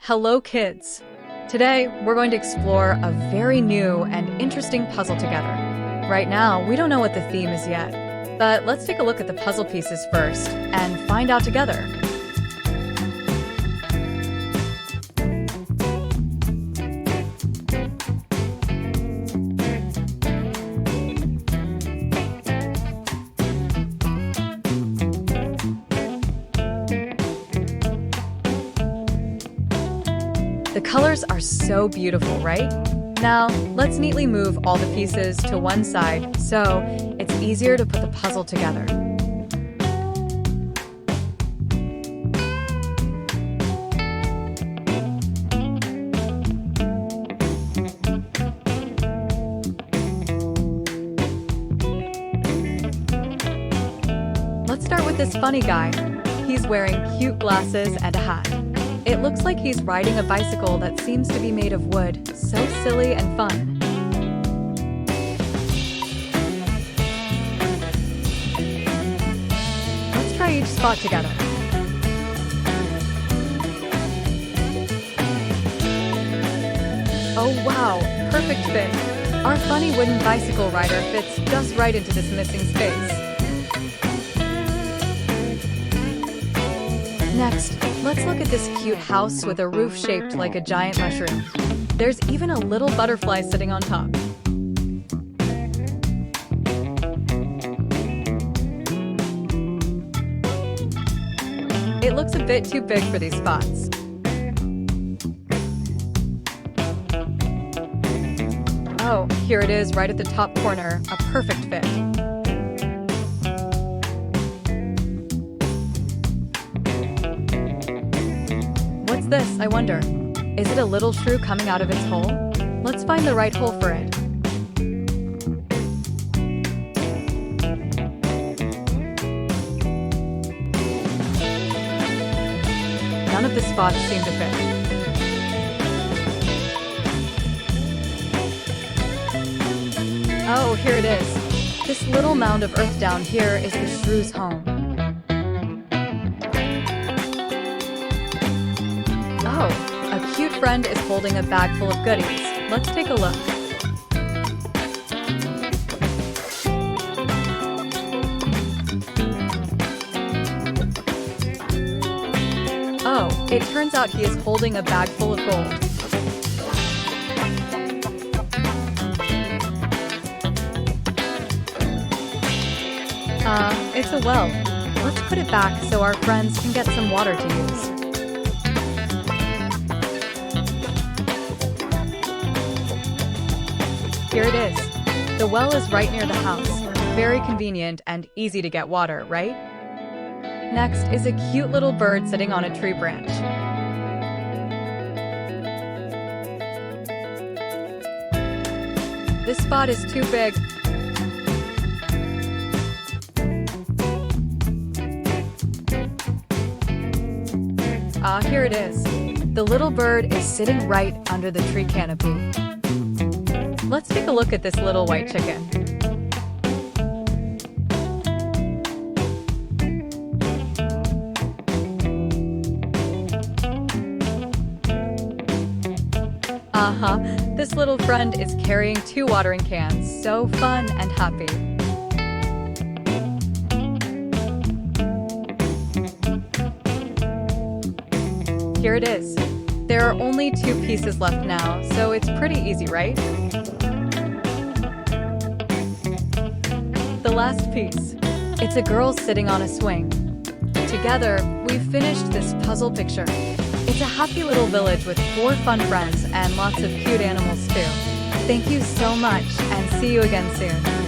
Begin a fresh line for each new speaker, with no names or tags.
Hello, kids! Today, we're going to explore a very new and interesting puzzle together. Right now, we don't know what the theme is yet, but let's take a look at the puzzle pieces first and find out together. The colors are so beautiful, right? Now, let's neatly move all the pieces to one side so it's easier to put the puzzle together. Let's start with this funny guy. He's wearing cute glasses and a hat. It looks like he's riding a bicycle that seems to be made of wood. So silly and fun. Let's try each spot together. Oh wow, perfect fit. Our funny wooden bicycle rider fits just right into this missing space. Next, let's look at this cute house with a roof shaped like a giant mushroom. There's even a little butterfly sitting on top. It looks a bit too big for these spots. Oh, here it is right at the top corner, a perfect fit. What's this, I wonder? Is it a little shrew coming out of its hole? Let's find the right hole for it. None of the spots seem to fit. Oh, here it is. This little mound of earth down here is the shrew's home. Oh, a cute friend is holding a bag full of goodies. Let's take a look. Oh, it turns out he is holding a bag full of gold. It's a well. Let's put it back so our friends can get some water to use. Here it is. The well is right near the house. Very convenient and easy to get water, right? Next is a cute little bird sitting on a tree branch. This spot is too big. Here it is. The little bird is sitting right under the tree canopy. Let's take a look at this little white chicken. This little friend is carrying 2 watering cans. So fun and happy. Here it is. There are only 2 pieces left now, so it's pretty easy, right? The last piece. It's a girl sitting on a swing. Together, we've finished this puzzle picture. It's a happy little village with 4 fun friends and lots of cute animals too. Thank you so much, and see you again soon.